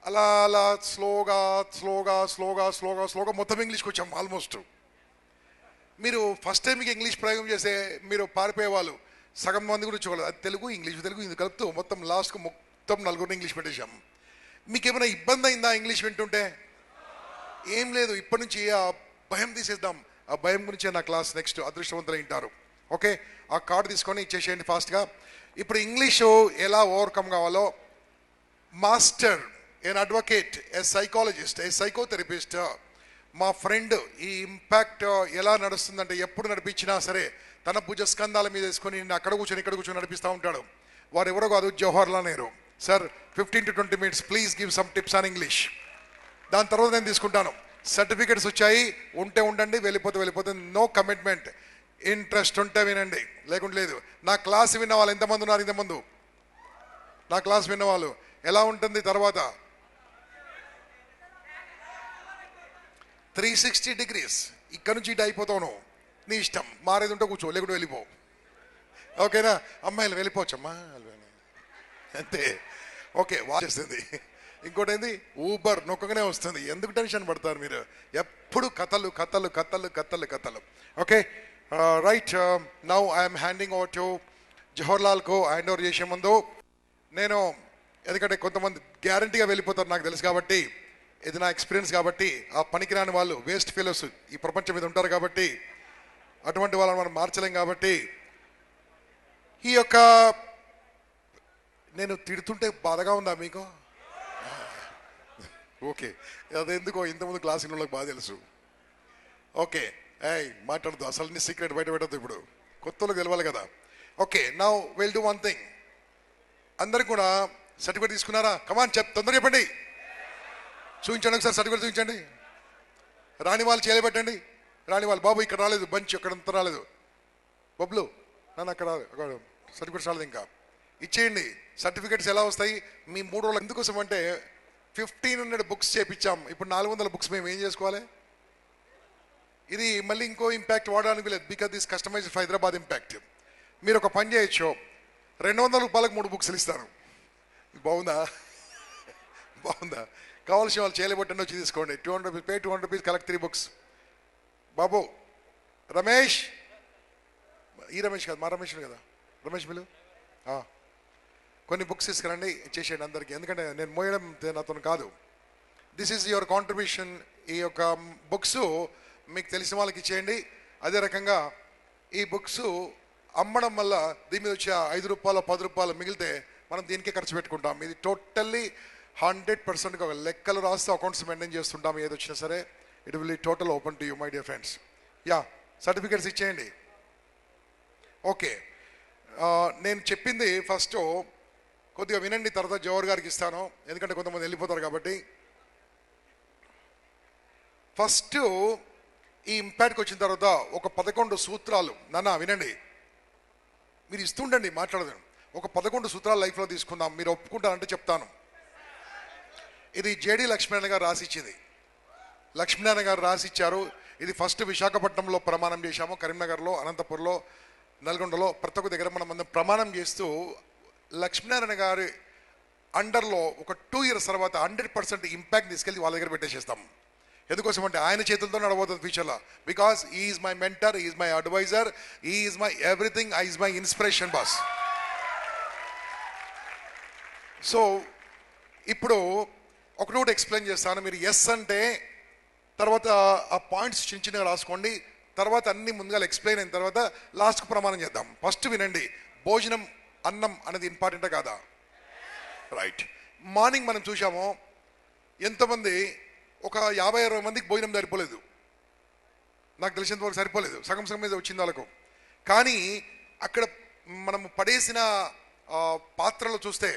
అలా అలా స్లోగా స్లోగా స్లోగా స్లోగా స్లోగా మొత్తం ఇంగ్లీష్కి వచ్చాం ఆల్మోస్ట్. మీరు ఫస్ట్ టైం మీకు ఇంగ్లీష్ ప్రయోగం చేస్తే మీరు పారిపోయేవాళ్ళు, సగం మంది కూడా చూడాలి. అది తెలుగు ఇంగ్లీష్ తెలుగు ఇది కలుపుతూ మొత్తం లాస్ట్కు మొత్తం నలుగురిని ఇంగ్లీష్ పెట్టేశాం. మీకు ఏమైనా ఇబ్బంది అయిందా ఇంగ్లీష్ వింటుంటే? ఏం లేదు, ఇప్పటి నుంచి ఆ భయం తీసేద్దాం. ఆ భయం గురించే నా క్లాస్ నెక్స్ట్ అదృష్టవంతులు వింటారు. ఓకే, ఆ కార్డు తీసుకొని ఇచ్చేసేయండి ఫాస్ట్గా. ఇప్పుడు ఇంగ్లీషు ఎలా ఓవర్కమ్ కావాలో master, an advocate, a psychologist, a psychotherapist, మా ఫ్రెండ్ ఈ ఇంపాక్ట్ ఎలా నడుస్తుందంటే ఎప్పుడు నడిపించినా సరే తన భుజస్కంధాల మీద వేసుకొని అక్కడ కూర్చొని ఇక్కడ కూర్చొని నడిపిస్తూ ఉంటాడు. వారు ఎవరో కాదు, Jawaharlal Nehru sir. 15 to 20 minutes please give some tips on English. దాని తర్వాత నేను తీసుకుంటాను. సర్టిఫికెట్స్ వచ్చాయి, ఉంటే ఉండండి, వెళ్ళిపోతే వెళ్ళిపోతుంది. No commitment. ఇంట్రెస్ట్ ఉంటే వినండి, లేకుంటే లేదు. నా క్లాస్ విన్న వాళ్ళు ఎంతమంది ఉన్నారు? ఇంతమంది నా క్లాస్ విన్నవాళ్ళు. ఎలా ఉంటుంది తర్వాత? 360 degrees. ఇక్కడ నుంచి ఇటు అయిపోతావు, నీ ఇష్టం. మారేది ఉంటే కూర్చో, లేకుంటే వెళ్ళిపో. ఓకేనా? అమ్మాయిలు వెళ్ళిపోవచ్చమ్మా అంతే. ఓకే, వచ్చేస్తుంది. ఇంకోటి ఏంది, ఊబర్ నొక్కగానే వస్తుంది. ఎందుకు టెన్షన్ పడతారు మీరు? ఎప్పుడు కథలు కథలు కథలు కథలు కథలు. Okay right, now I'm handing over to జవహర్లాల్కు. హ్యాండ్ ఓవర్ చేసే ముందు నేను, ఎందుకంటే కొంతమంది గ్యారంటీగా వెళ్ళిపోతారు నాకు తెలుసు కాబట్టి, ఇది నా ఎక్స్పీరియన్స్ కాబట్టి, ఆ పనికిరాని వాళ్ళు వేస్ట్ ఫెలోస్ ఈ ప్రపంచం మీద ఉంటారు కాబట్టి, అటువంటి వాళ్ళని మనం మార్చలేం కాబట్టి, ఈ యొక్క నేను తిడుతుంటే బాధగా ఉందా మీకు? ఓకే, అదెందుకో ఇంతకుముందు క్లాస్ వాళ్ళకి బాగా తెలుసు. ఓకే, మాట్లాడదు, అసలు నీ సీక్రెట్ బయట పెట్టద్దు, ఇప్పుడు కొత్త వాళ్ళకి తెలవాలి కదా. Okay, now will do one thing. అందరికి కూడా సర్టిఫికేట్ తీసుకున్నారా? కమాన్ తొందరగా చెప్పండి, చూపించండి ఒకసారి సర్టిఫికేట్ చూపించండి. రాని వాళ్ళు చేయబెట్టండి. రాని వాళ్ళు, బాబు ఇక్కడ రాలేదు, బంచ్ అక్కడంతా రాలేదు, బబ్లు నన్ను అక్కడ సర్టిఫికేట్స్ రాలేదు, ఇంకా ఇచ్చేయండి. సర్టిఫికేట్స్ ఎలా వస్తాయి? మీ 3 రోజులు ఎందుకోసం అంటే 1500 బుక్స్ చేపించాం, ఇప్పుడు 400 బుక్స్ మేము ఏం చేసుకోవాలి? ఇది మళ్ళీ ఇంకో ఇంపాక్ట్ వాడడానికి లేదు, because this customized for Hyderabad impact. మీరు ఒక పని చేయొచ్చు, 200 రూపాయలకు 3 బుక్స్లు ఇస్తాను. బాగుందా? బాగుందా? కావాల్సిన వాళ్ళు చేయలేబట్టండి, వచ్చి తీసుకోండి. 200 rupees pay, 200 rupees collect 3 books. బాబు రమేష్, ఈ రమేష్ కాదు, మా రమేష్ కదా, రమేష్ బిల్లు కొన్ని బుక్స్ తీసుకురండి, ఇచ్చేసేయండి అందరికీ. ఎందుకంటే నేను మోయడం నాతో కాదు. This is your contribution. ఈ యొక్క బుక్స్ మీకు తెలిసిన వాళ్ళకి ఇచ్చేయండి. అదే రకంగా ఈ బుక్స్ అమ్మడం వల్ల దీని మీద వచ్చే 5 రూపాయలు 10 రూపాయలు మిగిలితే మనం దీనికే ఖర్చు పెట్టుకుంటాం. ఇది టోటల్లీ 100% లెక్కలు రాస్తూ అకౌంట్స్ మెయింటైన్ చేస్తుంటాం. ఏది వచ్చినా సరే it will be total open to you my dear friends. Yeah, certificates ఇచ్చేయండి. ఓకే, నేను చెప్పింది ఫస్ట్ కొద్దిగా వినండి, తర్వాత జవహర్ గారికి ఇస్తాను, ఎందుకంటే కొంతమంది వెళ్ళిపోతారు కాబట్టి. ఫస్ట్ ఈ ఇంపాక్ట్కి వచ్చిన తర్వాత ఒక 11 సూత్రాలు, నాన్న వినండి, మీరు ఇస్తుండండి, మాట్లాడదు. ఒక 11 సూత్రాలు లైఫ్లో తీసుకుందాం, మీరు ఒప్పుకుంటారంటే చెప్తాను. ఇది జేడి లక్ష్మీనారాయణ గారు రాసిచ్చింది. లక్ష్మీనారాయణ గారు రాసిచ్చారు. ఇది ఫస్ట్ విశాఖపట్నంలో ప్రమాణం చేశాము, కరీంనగర్లో, అనంతపురంలో, నల్గొండలో, ప్రతి ఒక్క దగ్గర మనం ప్రమాణం చేస్తూ లక్ష్మీనారాయణ గారి అండర్లో ఒక 2 years తర్వాత 100% ఇంపాక్ట్ తీసుకెళ్ళి వాళ్ళ దగ్గర పెట్టేసేస్తాం. ఎందుకోసం అంటే ఆయన చేతులతో నడబోతుంది ఫ్యూచర్లో. Because is my mentor, is my advisor, is my everything, is my inspiration boss. So ఇప్పుడు ఒకటి ఎక్స్ప్లెయిన్ చేస్తాను. మీరు ఎస్ అంటే తర్వాత ఆ పాయింట్స్ చిన్న చిన్నగా రాసుకోండి. తర్వాత అన్ని ముందుగా ఎక్స్ప్లెయిన్ అయిన తర్వాత లాస్ట్కు ప్రమాణం చేద్దాం. ఫస్ట్ వినండి, భోజనం అన్నం అనేది ఇంపార్టెంటా కాదా? రైట్. మార్నింగ్ మనం చూసాము, ఎంతమంది ఒక 50-60 మందికి భోజనం సరిపోలేదు, నాకు తెలిసినంతవరకు సరిపోలేదు, సగం సగం మీద వచ్చింది వాళ్ళకు. కానీ అక్కడ మనం పడేసిన పాత్రలో చూస్తే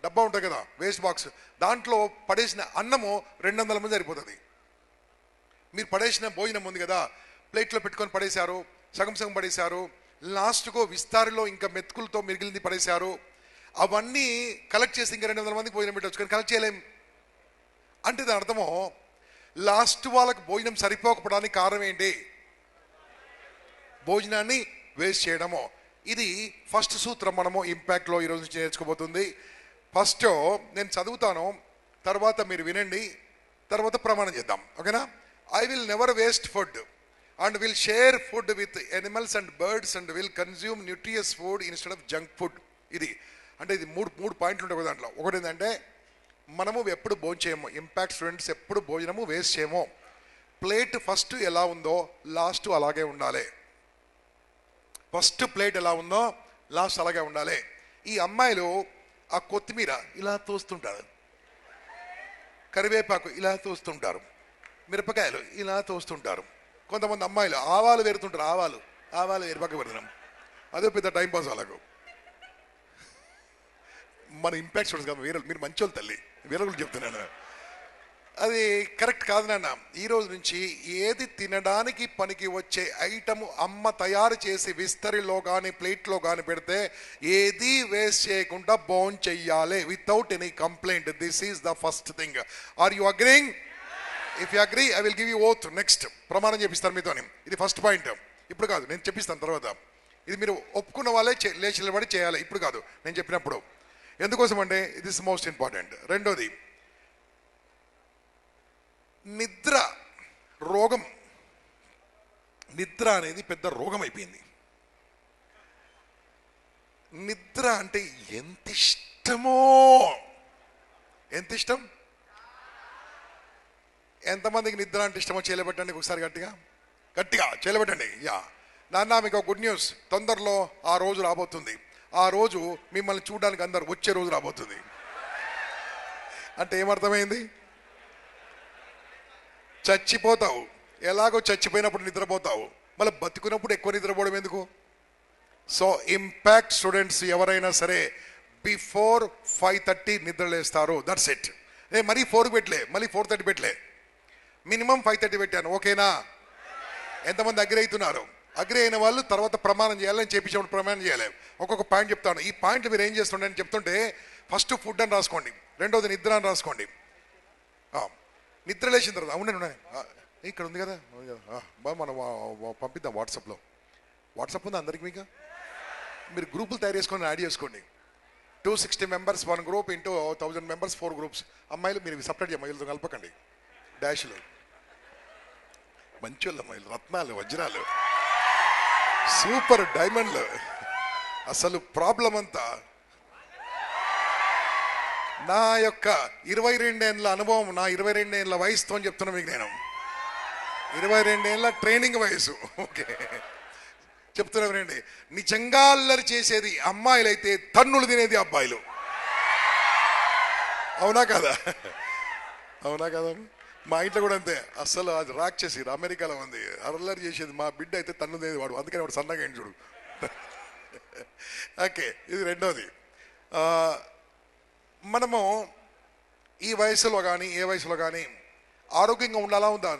డబ్బా ఉంటుంది కదా, వేస్ట్ బాక్స్, దాంట్లో పడేసిన అన్నము 200 మంది సరిపోతుంది. మీరు పడేసిన భోజనం ఉంది కదా, ప్లేట్లో పెట్టుకొని పడేశారు, సగం సగం పడేశారు, లాస్ట్కు విస్తారిలో ఇంకా మెతుకులతో మిగిలింది పడేశారు. అవన్నీ కలెక్ట్ చేసి ఇంకా 200 మందికి భోజనం పెట్టవచ్చు, కానీ కలెక్ట్ చేయలేం. అంటే దాని అర్థము లాస్ట్ వాళ్ళకు భోజనం సరిపోకపోవడానికి కారణం ఏంటి? భోజనాన్ని వేస్ట్ చేయడము. ఇది ఫస్ట్ సూత్రం మనము ఇంపాక్ట్లో ఈరోజు నుంచి నేర్చుకోబోతుంది. ఫస్ట్ నేను చదువుతాను, తర్వాత మీరు వినండి, తర్వాత ప్రమాణం చేద్దాం. ఓకేనా? I will never waste food and will share food with animals and birds and will consume nutritious food instead of junk food. ఇది అంటే ఇది మూడు పాయింట్లు ఉంటాయి దాంట్లో. ఒకటి ఏంటంటే మనము ఎప్పుడు భోజనం చేయము, ఇంపాక్ట్ స్టూడెంట్స్ ఎప్పుడు భోజనము వేస్ట్ చేయము. ప్లేట్ ఫస్ట్ ఎలా ఉందో లాస్ట్ అలాగే ఉండాలి. ఫస్ట్ ప్లేట్ ఎలా ఉందో లాస్ట్ అలాగే ఉండాలి. ఈ అమ్మాయిలు ఆ కొత్తిమీర ఇలా తోస్తుంటారు, కరివేపాకు ఇలా తోస్తుంటారు, మిరపకాయలు ఇలా తోస్తుంటారు. కొంతమంది అమ్మాయిలు ఆవాలు వేరుతుంటారు, ఆవాలు వేరుపాకు పెడుతున్నాం. అదే పెద్ద టైంపాస్ వాళ్ళకు. మన ఇంపాక్ట్ స్టూడెంట్స్ కాదు, మీరు మంచోళ్ళు తల్లి, వేరే చెప్తున్నాను. అది కరెక్ట్ కాదు నాన్న. ఈరోజు నుంచి ఏది తినడానికి పనికి వచ్చే ఐటమ్ అమ్మ తయారు చేసి విస్తరిలో కానీ ప్లేట్లో కానీ పెడితే ఏది వేస్ట్ చేయకుండా బోన్ చెయ్యాలి without any complaint. This is the first thing. Are you agreeing? If you agree I will give you oath. Next ప్రమాణం చేపిస్తాను మీతోని. ఇది ఫస్ట్ పాయింట్. ఇప్పుడు కాదు, నేను చెప్పిస్తాను తర్వాత. ఇది మీరు ఒప్పుకున్న వాళ్ళే లేచి నిలబడి చేయాలి, ఇప్పుడు కాదు, నేను చెప్పినప్పుడు. ఎందుకోసం అంటే ఇది ఇస్ మోస్ట్ ఇంపార్టెంట్. రెండోది, నిద్ర రోగం. నిద్ర అనేది పెద్ద రోగం అయిపోయింది. నిద్ర అంటే ఎంత ఇష్టమో, ఎంత ఇష్టం. ఎంతమందికి నిద్ర అంటే ఇష్టమో చేయలేబెట్టండి ఒకసారి, గట్టిగా చేయలేబెట్టండి. యా నాన్న, మీకు గుడ్ న్యూస్, తొందరలో ఆ రోజు రాబోతుంది. ఆ రోజు మిమ్మల్ని చూడడానికి అందరు వచ్చే రోజు రాబోతుంది. అంటే ఏమర్థమైంది? చచ్చిపోతావు, ఎలాగో చచ్చిపోయినప్పుడు నిద్రపోతావు, మళ్ళీ బతుకున్నప్పుడు ఎక్కువ నిద్రపోవడం ఎందుకు? సో ఇంపాక్ట్ స్టూడెంట్స్ ఎవరైనా సరే బిఫోర్ 5:30 నిద్రలేస్తారు. That's it. మరీ 4 పెట్టలే, మళ్ళీ 4:30 పెట్టలే, మినిమం 5:30 పెట్టాను. ఓకేనా? ఎంతమంది అగ్రి అవుతున్నారు? అగ్రి అయిన వాళ్ళు తర్వాత ప్రమాణం చేయాలి. నేను చేపించినప్పుడు ప్రమాణం చేయాలి. ఒక్కొక్క పాయింట్ చెప్తాను. ఈ పాయింట్లు మీరు ఏం చేస్తుండే అని చెప్తుంటే, ఫస్ట్ ఫుడ్ అని రాసుకోండి, రెండోది నిద్ర అని రాసుకోండి. నిద్ర లేచిన తర్వాత అవునండి ఇక్కడ ఉంది కదా బాగా, మనం పంపిద్దాం వాట్సాప్లో. వాట్సాప్ ఉంది అందరికి మీకు. మీరు గ్రూపులు తయారు చేసుకొని యాడ్ చేసుకోండి. 260 members 1 group into 1000 members 4 groups. అమ్మాయిలు మీరు సపరేట్ అమ్మాయిలతో కలపకండి. డాష్లు మంచి అమ్మాయిలు, రత్నాలు, వజ్రాలు, సూపర్ డైమండ్లు. అసలు ప్రాబ్లం అంతా నా యొక్క 22 ఏళ్ళ అనుభవం, నా 22 ఏళ్ళ వయసుతో చెప్తున్నా మీకు. నేను 22 ఏళ్ళ ట్రైనింగ్ వయసు. ఓకే చెప్తున్నా వినండి. నిజంగా అల్లరి చేసేది అమ్మాయిలు అయితే తన్నులు తినేది అబ్బాయిలు. అవునా కదా? అవునా కదా? మా ఇంట్లో కూడా అంతే. అసలు అది రాక్షసి అమెరికాలో ఉంది, అల్లరి చేసేది మా బిడ్డ అయితే తన్ను తినేది వాడు. అందుకని వాడు సన్నగా ఏంటి చూడు. ఓకే, ఇది రెండోది. మనము ఈ వయసులో కానీ ఏ వయసులో కానీ ఆరోగ్యంగా ఉండాలా ఉందా?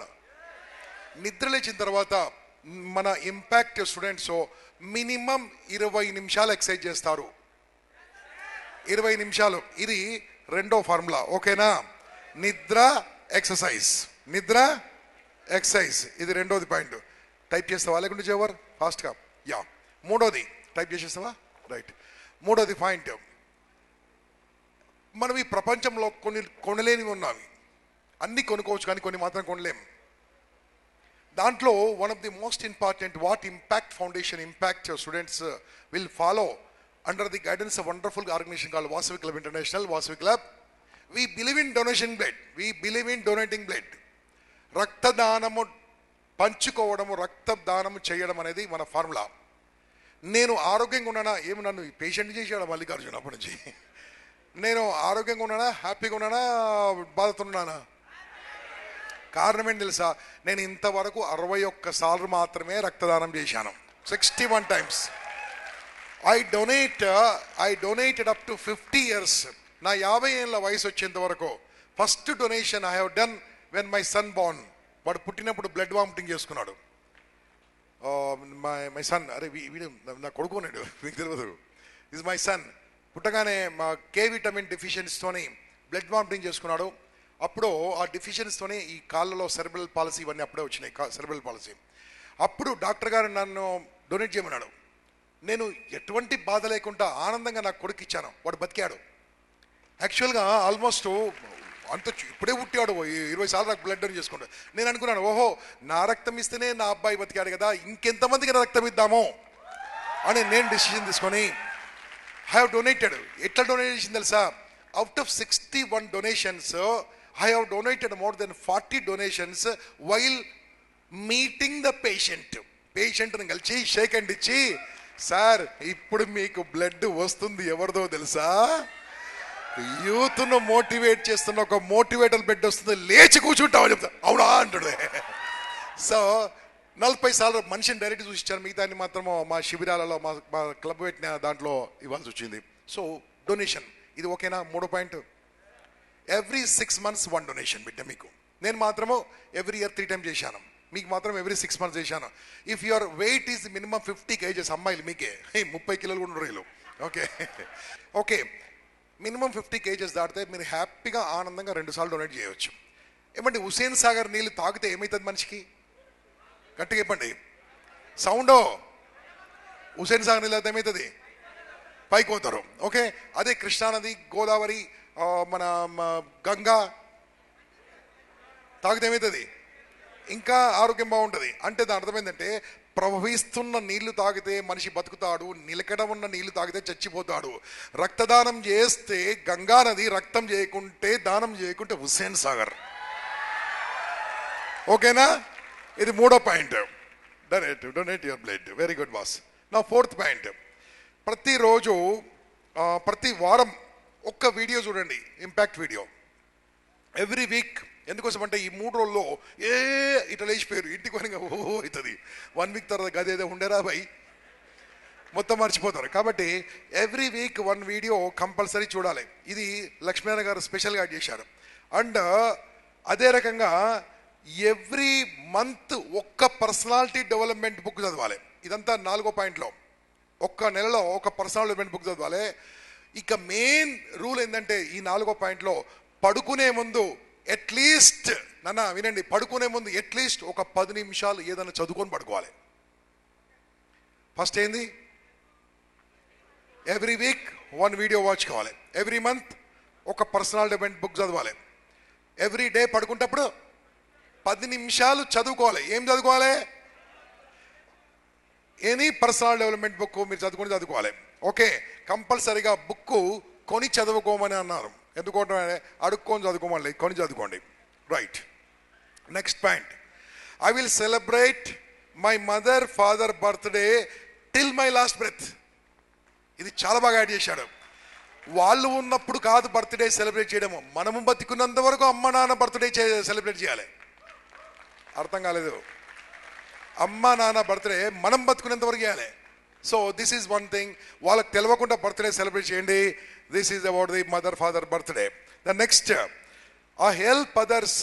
నిద్ర లేచిన తర్వాత మన ఇంపాక్ట్ స్టూడెంట్స్ మినిమం 20 నిమిషాలు ఎక్సర్సైజ్ చేస్తారు. 20 నిమిషాలు. ఇది రెండో ఫార్ములా. ఓకేనా? నిద్ర ఎక్సర్సైజ్, నిద్ర ఎక్సర్సైజ్. ఇది రెండోది పాయింట్. టైప్ చేస్తావా లేకుంటే జవర్ ఫాస్ట్గా? యా. మూడోది టైప్ చేసేస్తావా? రైట్. మూడోది పాయింట్, మనం ఈ ప్రపంచంలో కొన్ని కొనలేనివి ఉన్నావి. అన్నీ కొనుక్కోవచ్చు కానీ కొన్ని మాత్రం కొనలేం. దాంట్లో one of the most important what impact foundation impact students will follow under the guidance of wonderful organization called Vasavi club international. Vasavi club, we believe in donation blood, we believe in donating blood. రక్తదానము పంచుకోవడము, రక్తదానము చేయడం అనేది మన formula. నేను ఆరోగ్యంగా ఉన్నానా? ఏమి నన్ను patient చేసాడు మల్లికార్జున అప్పటి నుంచి. నేను ఆరోగ్యంగా ఉన్నానా, హ్యాపీగా ఉన్నానా, బాధతో ఉన్నానా? కారణం ఏంటి తెలుసా? నేను ఇంతవరకు 61 సార్లు మాత్రమే రక్తదానం చేశాను. 61 times. I donated up to 50 years. నా 50 ఏళ్ళ వయసు వచ్చేంత వరకు first donation I have done when my son Born. వాడు పుట్టినప్పుడు బ్లడ్ వామిటింగ్ చేసుకున్నాడు. మై సన్, అరే వీడు నా కొడుకున్నాడు, మీకు తెలియదు. Is my son. పుట్టగానే మా కే విటమిన్ డెఫిషియన్సీతోని బ్లడ్ వామిటింగ్ చేసుకున్నాడు. అప్పుడు ఆ డెఫిషియన్సీతోని ఈ కాళ్ళలో సెరెబ్రల్ పాలసీ ఇవన్నీ అప్పుడే వచ్చినాయి, సెరెబ్రల్ పాలసీ. అప్పుడు డాక్టర్ గారు నన్ను డొనేట్ చేయమన్నాడు. నేను ఎటువంటి బాధ లేకుండా ఆనందంగా నా కొడుకు ఇచ్చాను. వాడు బతికాడు. యాక్చువల్గా ఆల్మోస్ట్ అంత ఇప్పుడే పుట్టాడు 20 సార్లు నాకు బ్లడ్ డొనేట్ చేసుకుంటాడు. నేను అనుకున్నాను, ఓహో నా రక్తం ఇస్తేనే నా అబ్బాయి బతికాడు కదా, ఇంకెంతమందికి రక్తం ఇద్దాము అని నేను డిసిషన్ తీసుకొని ఐ హ్యావ్ డొనేటెడ్. ఎట్లా డొనేట్ చేసింది తెలుసా? Out of 61 donations I have donated more than 40 donations while meeting the పేషెంట్ని కలిసి షేక్ హ్యాండ్ ఇచ్చి, సార్ ఇప్పుడు మీకు బ్లడ్ వస్తుంది ఎవరిదో తెలుసా, యూత్ను మోటివేట్ చేస్తున్న ఒక మోటివేటర్ బ్లడ్ వస్తుంది, లేచి కూర్చుంటామని చెప్తా. అవునా అంటాడు. సో 40 సార్లు మనిషిని డైరెక్ట్ చూసిచ్చాను, మిగతాన్ని మాత్రము మా శిబిరాలలో మా క్లబ్ పెట్టిన దాంట్లో ఇవ్వాల్సి వచ్చింది. సో డొనేషన్ ఇది ఓకేనా? 3 పాయింట్. ఎవ్రీ 6 months 1 డొనేషన్ బిడ్డ మీకు. నేను మాత్రము ఎవ్రీ ఇయర్ 3 times చేశాను, మీకు మాత్రం ఎవ్రీ 6 months చేశాను. If your weight is minimum 50 kgs, అమ్మాయిలు మీకే 30 కిలోలు కూడా ఉండరు. ఓకే ఓకే, మినిమం 50 kgs దాటితే మీరు హ్యాపీగా ఆనందంగా 2 సార్లు డొనేట్ చేయవచ్చు. ఏమంటే హుసేన్ సాగర్ నీళ్ళు తాగితే ఏమవుతుంది మనిషికి? గట్టిగా చెప్పండి, సౌండో. హుసేన్ సాగర్ నీళ్ళు అయితే ఏమవుతుంది? పైకి పోతారు. ఓకే, అదే కృష్ణానది, గోదావరి, మన గంగా తాగితే ఏమవుతుంది? ఇంకా ఆరోగ్యం బాగుంటుంది. అంటే దాని అర్థం ఏంటంటే ప్రవహిస్తున్న నీళ్లు తాగితే మనిషి బతుకుతాడు, నిలకడ ఉన్న నీళ్లు తాగితే చచ్చిపోతాడు. రక్తదానం చేస్తే గంగా నది, రక్తం చేయకుంటే దానం చేయకుంటే హుస్సేన్ సాగర్. ఓకేనా? ఇది 3వ point, donate your blood. Very good boss. నా 4th పాయింట్, ప్రతిరోజు ప్రతి వారం ఒక్క వీడియో చూడండి, ఇంపాక్ట్ వీడియో. Every week. ఎందుకోసం అంటే ఈ 3 రోజుల్లో ఇట్లా లేచిపోయారు, ఇంటికి పోయిన ఓహో అవుతుంది. 1 week తర్వాత గదేదో ఉండేరా భయ్ మొత్తం మర్చిపోతారు. కాబట్టి ఎవ్రీ వీక్ 1 వీడియో కంపల్సరీ చూడాలి. ఇది లక్ష్మీనారాయణ గారు స్పెషల్గా చేశారు. అండ్ అదే రకంగా ఎవ్రీ మంత్ ఒక్క పర్సనాలిటీ డెవలప్మెంట్ బుక్ చదవాలి. ఇదంతా 4వ పాయింట్లో. ఒక్క నెలలో ఒక పర్సనల్ డెవలప్మెంట్ బుక్ చదవాలి. ఇక మెయిన్ రూల్ ఏంటంటే ఈ 4వ పాయింట్లో, పడుకునే ముందు అట్లీస్ట్, నాన్న వినండి, పడుకునే ముందు అట్లీస్ట్ ఒక 10 నిమిషాలు ఏదైనా చదువుకొని పడుకోవాలి. ఫస్ట్ ఏంది? ఎవ్రీ వీక్ 1 వీడియో వాచ్ కావాలి. ఎవ్రీ మంత్ ఒక పర్సనల్ డెవలప్మెంట్ బుక్ చదవాలి. ఎవ్రీ డే పడుకుంటప్పుడు 10 నిమిషాలు చదువుకోవాలి. ఏం చదువుకోవాలి? ఎనీ పర్సనల్ డెవలప్మెంట్ బుక్ మీరు చదువుకోవాలి. ఓకే, కంపల్సరీగా బుక్ కొని చదువుకోమని అన్నారు. ఎందుకంటే అడుక్కొని చదువుకోమని, కొని చదువుకోండి. Right. Next point, I will celebrate my mother father birthday till my last breath. ఇది చాలా బాగా యాడ్ చేశాడు. వాళ్ళు ఉన్నప్పుడు కాదు బర్త్డే సెలబ్రేట్ చేయడము, మనము బతికున్నంత వరకు అమ్మ నాన్న బర్త్డే సెలబ్రేట్ చేయాలి. అర్థం కాలేదు? అమ్మ నాన్న బర్త్డే మనం బతుకునేంత వరకు చేయాలి. So this is one thing. వాళ్ళకి తెలియకుండా బర్త్డే సెలబ్రేట్ చేయండి. This is about the mother father birthday. The next, ah help others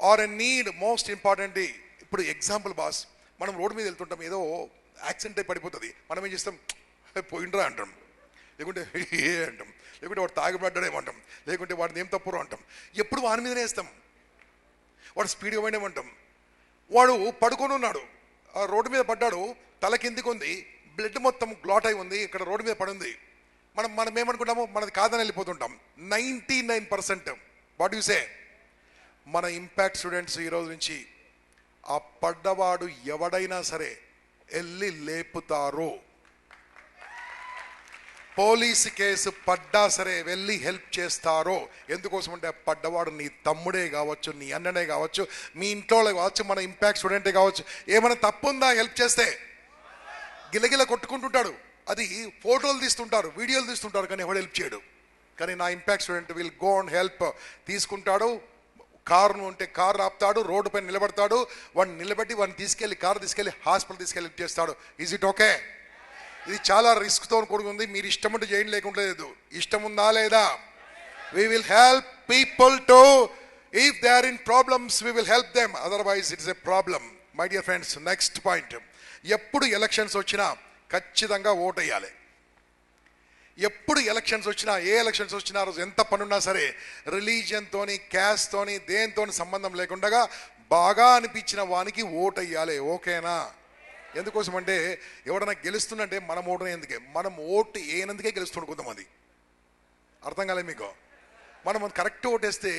are a need. Most important. ఇప్పుడు ఎగ్జాంపుల్ బాస్, మనం రోడ్డు మీద వెళ్తుంటాం, ఏదో యాక్సిడెంట్ అయి పడిపోతుంది, మనం ఏం చేస్తాం? పోయిండ్రా అంటాం, లేకుంటే ఏ అంటాం, లేకుంటే వాడు తాగిపడ్డాడేమంటాం, లేకుంటే వాడిని ఏం తప్పురో అంటాం. ఎప్పుడు వాని మీదనే వేస్తాం. వాడు స్పీడ్గా పోయినామంటాం. వాడు పడుకొని ఉన్నాడు, ఆ రోడ్డు మీద పడ్డాడు, తల కిందికి ఉంది, బ్లడ్ మొత్తం గ్లాట్ అయి ఉంది, ఇక్కడ రోడ్డు మీద పడింది. మనం ఏమనుకుంటాము? మనది కాదని వెళ్ళిపోతుంటాం. 99% వాట్ యు సే? మన ఇంపాక్ట్ స్టూడెంట్స్ ఈరోజు నుంచి ఆ పడ్డవాడు ఎవడైనా సరే వెళ్ళి లేపుతారు. పోలీసు కేసు పడ్డా సరే వెళ్ళి హెల్ప్ చేస్తారు. ఎందుకోసం అంటే పడ్డవాడు నీ తమ్ముడే కావచ్చు, నీ అన్ననే కావచ్చు, మీ ఇంట్లో కావచ్చు, మన ఇంపాక్ట్ స్టూడెంటే కావచ్చు. ఏమైనా తప్పు ఉందా హెల్ప్ చేస్తే? గిలగిల కొట్టుకుంటుంటాడు, అది ఫోటోలు తీస్తుంటారు, వీడియోలు తీస్తుంటారు, కానీ ఎవడు హెల్ప్ చేయడు. కానీ నా impact student will go and help. తీసుకుంటాడు, కారును ఉంటే కారు ఆపుతాడు, రోడ్డు పైన నిలబడతాడు, వాడిని నిలబెట్టి వాడిని తీసుకెళ్ళి కారు తీసుకెళ్ళి హాస్పిటల్ తీసుకెళ్ళి హెల్ప్ చేస్తాడు. Is it okay? ఇది చాలా రిస్క్తో కూడుకుంది. మీరు ఇష్టం ఉంటే చేయండి, లేకుండా లేదు. ఇష్టం ఉందా లేదా? We will help people to, if they are in problems we will help them, otherwise it is a problem. My dear friends, next point, ఎప్పుడు ఎలక్షన్స్ వచ్చినా ఖచ్చితంగా ఓటు వేయాలి. ఎప్పుడు ఎలక్షన్స్ వచ్చినా, ఏ ఎలక్షన్స్ వచ్చినా, రోజు ఎంత పనున్నా సరే, రిలీజియన్తోని, క్యాస్ట్తోని, దేనితోని సంబంధం లేకుండా బాగా అనిపించిన వానికి ఓటు వేయాలి. ఓకేనా? ఎందుకోసం అంటే ఎవడన్నా గెలుస్తుందంటే మనం ఓటు ఎందుకే, మనం ఓటు వేయనందుకే గెలుస్తుండే కొంతమంది. అర్థం కాలేదు మీకు? మనం కరెక్ట్ ఓటేస్తే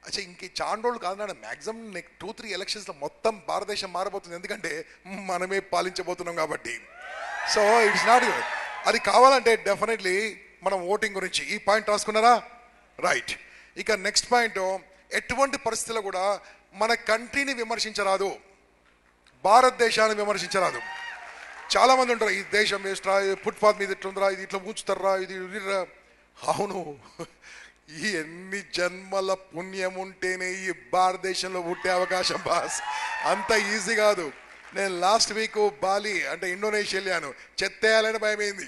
అచ్చా ఇంక చాలా రోజులు కాదు నాన్న, మ్యాక్సిమం నెక్స్ట్ 2-3 ఎలక్షన్స్లో మొత్తం భారతదేశం మారబోతుంది. ఎందుకంటే మనమే పాలించబోతున్నాం కాబట్టి. So it's not good. అది కావాలంటే డెఫినెట్లీ మనం ఓటింగ్ గురించి ఈ పాయింట్ రాసుకున్నారా? రైట్. ఇక నెక్స్ట్ పాయింట్, ఎటువంటి పరిస్థితుల్లో కూడా మన కంట్రీని విమర్శించరాదు, భారతదేశాన్ని విమర్శించరాదు. చాలా మంది ఉంటారు, ఈ దేశం వేస్ట్ రా, ఫుట్పాత్ మీద ఇట్లుందిరా, ఇది ఇట్లా ఉంచుతారా, ఇది. అవును, ఈ ఎన్ని జన్మల పుణ్యం ఉంటేనే ఈ భారతదేశంలో పుట్టే అవకాశం బాస్, అంత ఈజీ కాదు. నేను లాస్ట్ వీక్ బాలి అంటే ఇండోనేషియా వెళ్ళాను. చెత్తేయాలని భయమైంది,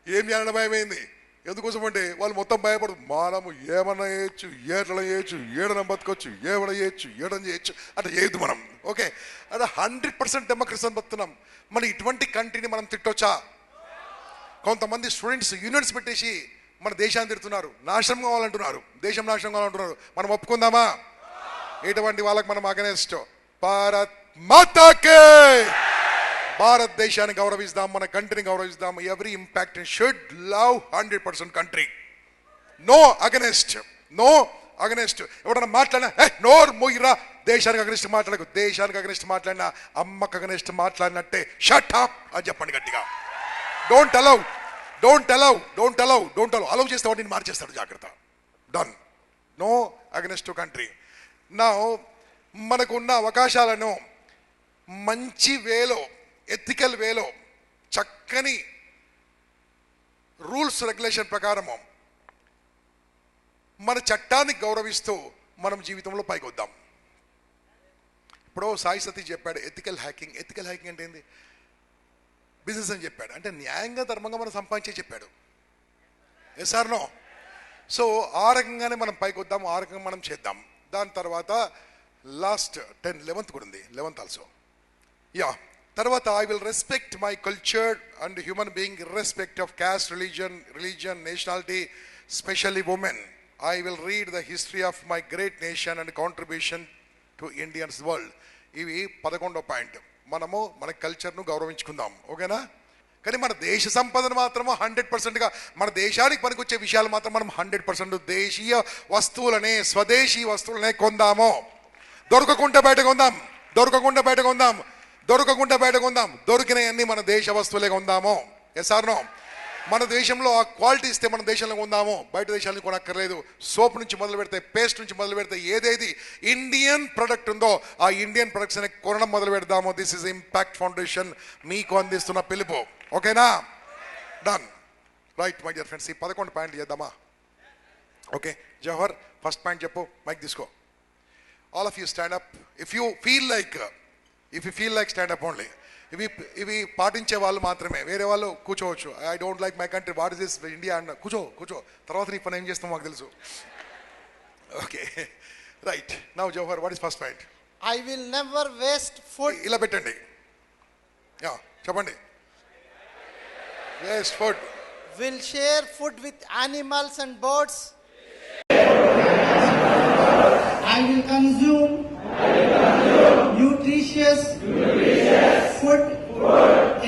ఏం చేయాలని భయమైంది. ఎందుకోసం అంటే వాళ్ళు మొత్తం భయపడదు, మనము ఏమన్నా చేయొచ్చు, ఏట్లా చేయొచ్చు, ఏడన బతకొచ్చు, ఏమన్నా చేయొచ్చు, ఏడని చేయొచ్చు, అట్లా చేయొద్దు మనం. ఓకే, అదే 100% డెమోక్రసీ బతున్నాం. మరి ఇటువంటి కంట్రీని మనం తిట్టొచ్చా? కొంతమంది స్టూడెంట్స్ యూనిట్స్ పెట్టేసి మన దేశాన్ని తిడుతున్నారు, నాశనం కావాలంటున్నారు, దేశం నాశనం కావాలంటున్నారు. మనం ఒప్పుకుందామా? ఎటువంటి వాళ్ళకి మనం అగెనెస్ట్. భారత్ మాతాకే, భారతదేశాన్ని గౌరవిస్తాం, మన కంట్రీని గౌరవిస్తాం. Every impact should love 100% country. No against, no against. ఎవడన్నా మాట్లాడినా నోర్ మొయ్యిరా, దేశానికి అగెనెస్ట్ మాట్లాడకు. దేశానికి అగెనెస్ట్ మాట్లాడినా అమ్మకు అగెనెస్ట్ మాట్లాడినట్టే. షట్ అప్ అని చెప్పండి గట్టిగా. Don't allow, don't allow, don't allow, don't allow. Allow చేస్తే వాడిని మార్చేస్తాడు, జాగ్రత్త. Done. No against to country. నా మనకున్న అవకాశాలను మంచి వేలో, ఎథికల్ వేలో, చక్కని రూల్స్ రెగ్యులేషన్ ప్రకారము మన చట్టాన్ని గౌరవిస్తూ మనం జీవితంలో పైకి వద్దాం. ఇప్పుడు సాయి సతీష్ చెప్పాడు ఎథికల్ హ్యాకింగ్. ఎథికల్ హ్యాకింగ్ అంటే ఏంది? బిజినెస్ అని చెప్పాడు. అంటే న్యాయంగా ధర్మంగా మనం సంపాదించే చెప్పాడు. Yes are no? సో ఆ రకంగానే మనం పైకి వద్దాం, ఆ రకంగా మనం చేద్దాం. దాని తర్వాత లాస్ట్ 11th కూడా ఉంది, 11th ఆల్సో. యా, తర్వాత I will respect my culture and human being irrespective of caste, religion, nationality, specially women. I will read the history of my great nation and contribution to Indians world. ఇవి 11వ point. మనము మన కల్చర్ను గౌరవించుకుందాం, ఓకేనా? కానీ మన దేశ సంపదను మాత్రము 100%గా, మన దేశానికి పనికొచ్చే విషయాలు మాత్రం మనం 100% దేశీయ వస్తువులనే, స్వదేశీ వస్తువులనే కొందాము. దొరకకుండా బయట కొందాం, దొరకకుండా బయట కొందాం, దొరకకుండా బయట కొందాం. దొరికినవన్నీ మన దేశ వస్తువులే కొందాము. Yes are no? మన దేశంలో ఆ క్వాలిటీ ఇస్తే మన దేశంలో కొందాము, బయట దేశాలను కొనక్కర్లేదు. సోప్ నుంచి మొదలు పెడితే, పేస్ట్ నుంచి మొదలు పెడితే, ఏదేది ఇండియన్ ప్రొడక్ట్ ఉందో ఆ ఇండియన్ ప్రొడక్ట్స్ అని కొనడం మొదలు పెడదాము. దిస్ ఇస్ ఇంపాక్ట్ ఫౌండేషన్ మీకు అందిస్తున్న పిలుపు, ఓకేనా? Done. Right my dear friends, ఈ 11 పాయింట్లు చేద్దామా? ఓకే జవహర్, ఫస్ట్ పాయింట్ చెప్పు, మైక్ తీసుకో. All of you stand up if you feel like stand up only. ఇవి పాటించే వాళ్ళు మాత్రమే, వేరే వాళ్ళు కూర్చోవచ్చు. I don't like my country, what is this India and కూర్చో. తర్వాత నీ పని ఏం చేస్తాం మాకు తెలుసు. Okay right. Now Jawahar, what is first point? I will never waste food. ఇలా పెట్టండి, యా చెప్పండి. Waste food. Will share food with animals and birds. I will consume nutritious food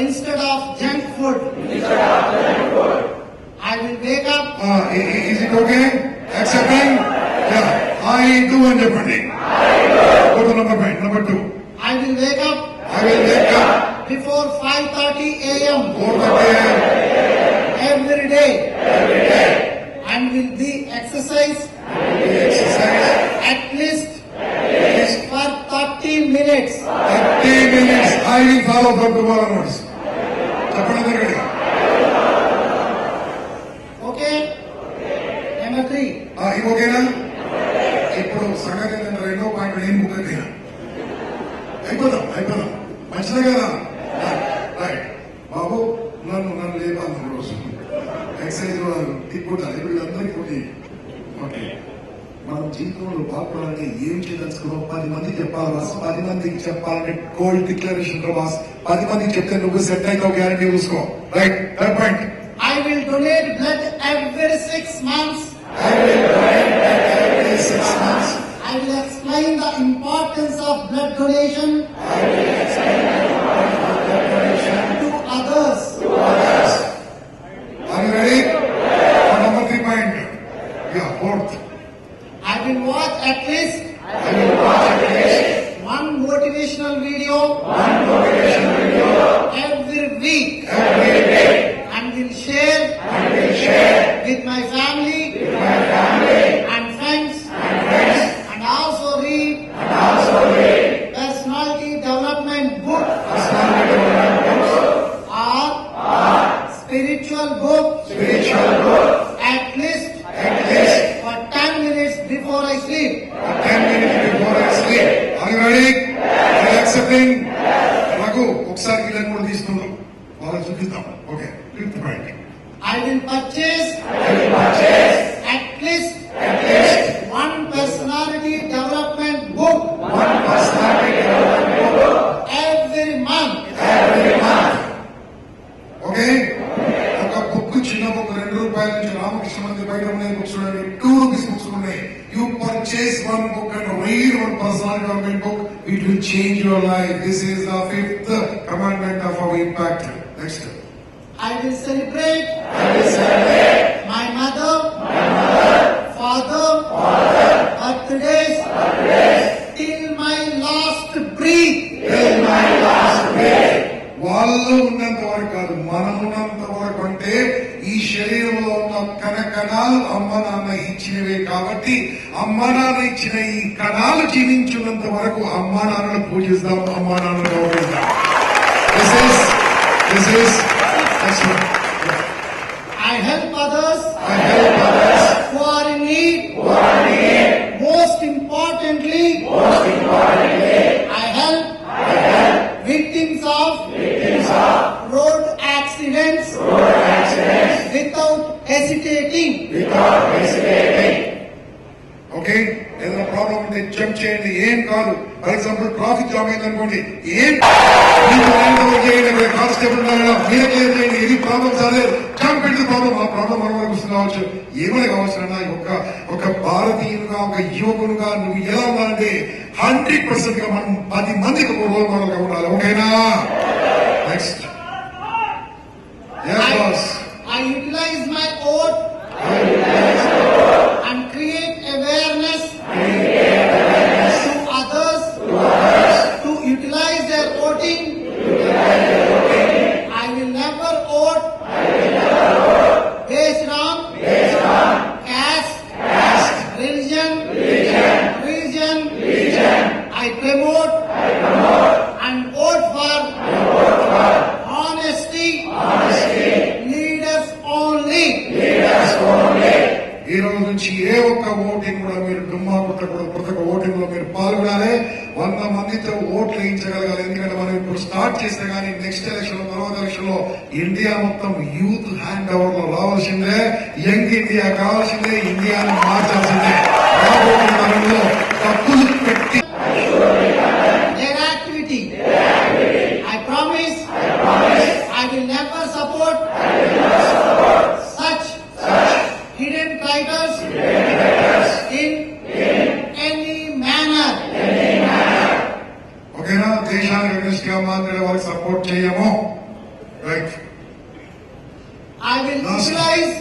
instead of junk food. I will wake up. Is it okay? Accepting? Yeah. I do అని చెప్పండి. Go to number 2. I will wake up before 5:30 a.m. 4:30 a.m. every day. And will be exercise at least for 30 minutes. 30 minutes. I will follow from tomorrow onwards. చెప్పండి దగ్గర. Okay? Number 3. ఇది ఓకేనా? ఇప్పుడు సంగతి ఏంటంటే 2వ పాయింట్ నేను ముఖ్యంగా అయిపోదాం మంచిదే కదా? రైట్ బాబు, నన్ను లేపాలి రోజు ఎక్సర్సైజ్ తిప్పుతారు వీళ్ళందరికీ కొన్ని. ఓకే, మనం జీవితంలో బాగుపడాలంటే ఏం చేయదలుచుకున్నాం? 10 మందికి చెప్పాలి. 10 మందికి చెప్పాలంటే గోల్డ్ డిక్లరేషన్ తో 10 మందికి చెప్తే నువ్వు సెట్ అవుతావు, గ్యారంటీ చూసుకో. Right, third point. I will donate blood every 6 months. I will explain the importance of blood donation to others. Are you ready? Number will watch at least one motivational video every week and will share with my family and friends and also read personality development book or spiritual book at least for 10 minutes before I sleep. 10 minutes before I sleep. Are you ready? Are you accepting? Raghu, ఒకసారి వీళ్ళని కూడా తీసుకుందాం. వాళ్ళని చూపిద్దాం. Okay. Flip the mic. I will purchase at least one personality development book every month. Okay? ఒక book చిన్న book ₹2 నుంచి రామకృష్ణ మందిర్ బయట ఉన్నాయి బుక్స్ ఉన్నాయి. 2 rupees బుక్స్ ఉన్నాయి. You purchase one book and read one personality development book. It will change your life. This is the 5th commandment of our impact. Next. I will celebrate my mother, father, birthdays till my last breath. వాళ్ళు ఉన్నంత వరకు కాదు, మనం ఉన్నంత వరకు. అంటే ఈ శరీరంలో ఉన్న కణాలు అమ్మ నాన్న ఇచ్చినవే కాబట్టి అమ్మ నాన్న ఇచ్చిన ఈ కణాలు జీవించినంత వరకు అమ్మ నాన్నను పూజిస్తాం, అమ్మ నాన్నను గౌరవిస్తాం. This is that's what. I help others who are in need. Most importantly, I help victims of road accidents without hesitating. Okay, ఏదైనా ప్రాబ్లం ఉంటే జంప్ చేయండి, ఏం కాదు. ఫర్ ఎగ్జాంపుల్ ట్రాఫిక్ జామ్ అయింది అనుకోండి, ఏం కానిస్టేబుల్ మీరే క్లియర్ చేయండి. ఇది ప్రాబ్లం సార్, జంప్ ఇంటి ప్రాబ్లం. ఆ ప్రాబ్లం మన వరకు వస్తుంది కావచ్చు, ఏమైనా కావచ్చు. అన్న ఒక భారతీయులుగా, ఒక యువకులుగా నువ్వు ఎలా ఉండాలంటే 100% గా మనం 10 మందికి ఒక రోల్ మోడల్ గా ఉండాలి. ఓకేనా? Next. I utilize my vote and create awareness to others to utilize their voting. I will never vote based on caste, religion. I promote and vote for honesty, leaders only. ఈ రోజు నుంచి ఏ ఒక్క voting కూడా మీరు డుమ్మా కొట్టకూడదు. ప్రతి ఒక్క ఓటింగ్ లో మీరు పాల్గొనాలి. 100 మందితో ఓట్లు వేయించగలగాలి. ఎందుకంటే మనం ఇప్పుడు స్టార్ట్ చేస్తే గానీ నెక్స్ట్ ఎలక్షన్ లో, తర్వాత ఎలక్షన్ లో ఇండియా మొత్తం యూత్ హ్యాండ్ ఓవర్ లో రావాల్సిందే. యంగ్ ఇండియా కావాల్సిందే. ఇండియాను మార్చాల్సిందే. రాబోయే కాలంలో తప్పులు పెట్టి Their activity. I promise I will never support such hidden traitors in any manner. ఓకేనా? దేశానికి అగ్నిస్ట్ గా మాట్లాడే వాళ్ళకి సపోర్ట్ చేయము. Right. I will utilize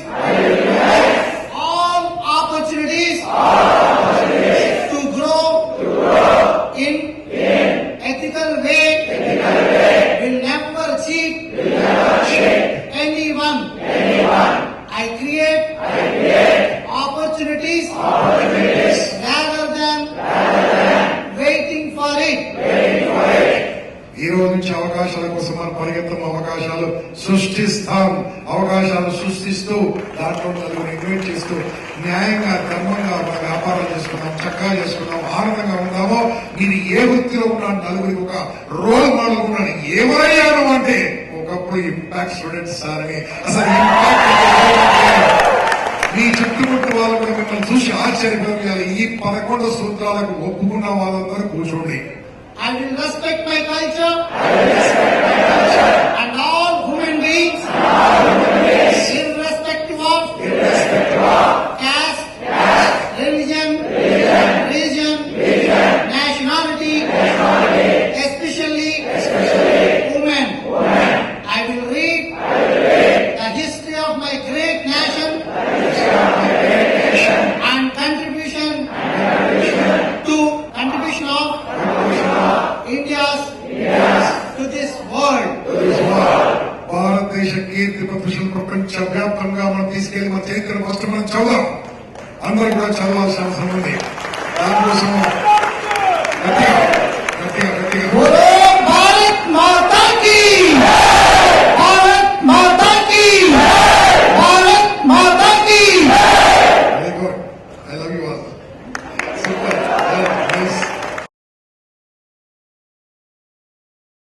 all opportunities to grow in ethical way. Will never cheat anyone. I create opportunities rather than waiting for it. ఈ రోజు నుంచి అవకాశాల కోసం మనం పరిగెత్తం. అవకాశాలు సృష్టిస్తాం. అవకాశాలు సృష్టిస్తూ దాంట్లో నలుగురు ఇన్వైట్ చేస్తూ న్యాయంగా, ధర్మంగా మన వ్యాపారం చేసుకున్నాం, చక్కగా చేసుకున్నాం, ఆనందంగా ఉన్నామో. మీరు ఏ వృత్తిలో ఉన్నా నలుగురికి ఒక రోల్ మోడల్ ఉన్నాడు. ఏమయ్యాను అంటే ఒకప్పుడు ఇంపాక్ట్ స్టూడెంట్స్ సార్ అని. అసలు ఇంపాక్ట్ మీ చుట్టుముట్టు వాళ్ళు కూడా మిమ్మల్ని చూసి ఆశ్చర్యపోయాలి. ఈ 11 సూత్రాలకు ఒప్పుకున్న వాళ్ళందరూ కూర్చోండి. I will respect my culture and all human beings, irrespective of caste, religion, nationality, especially women. I will read the history of my great nation and contribution కీర్తి ప్రతిష్టలు ప్రపంచ వ్యాప్తంగా మనం తీసుకెళ్లి మన చరిత్ర ఫస్ట్ మనం చదువుదాం. అందరూ కూడా చదవాల్సిన అవసరం ఉంది. దానికోసం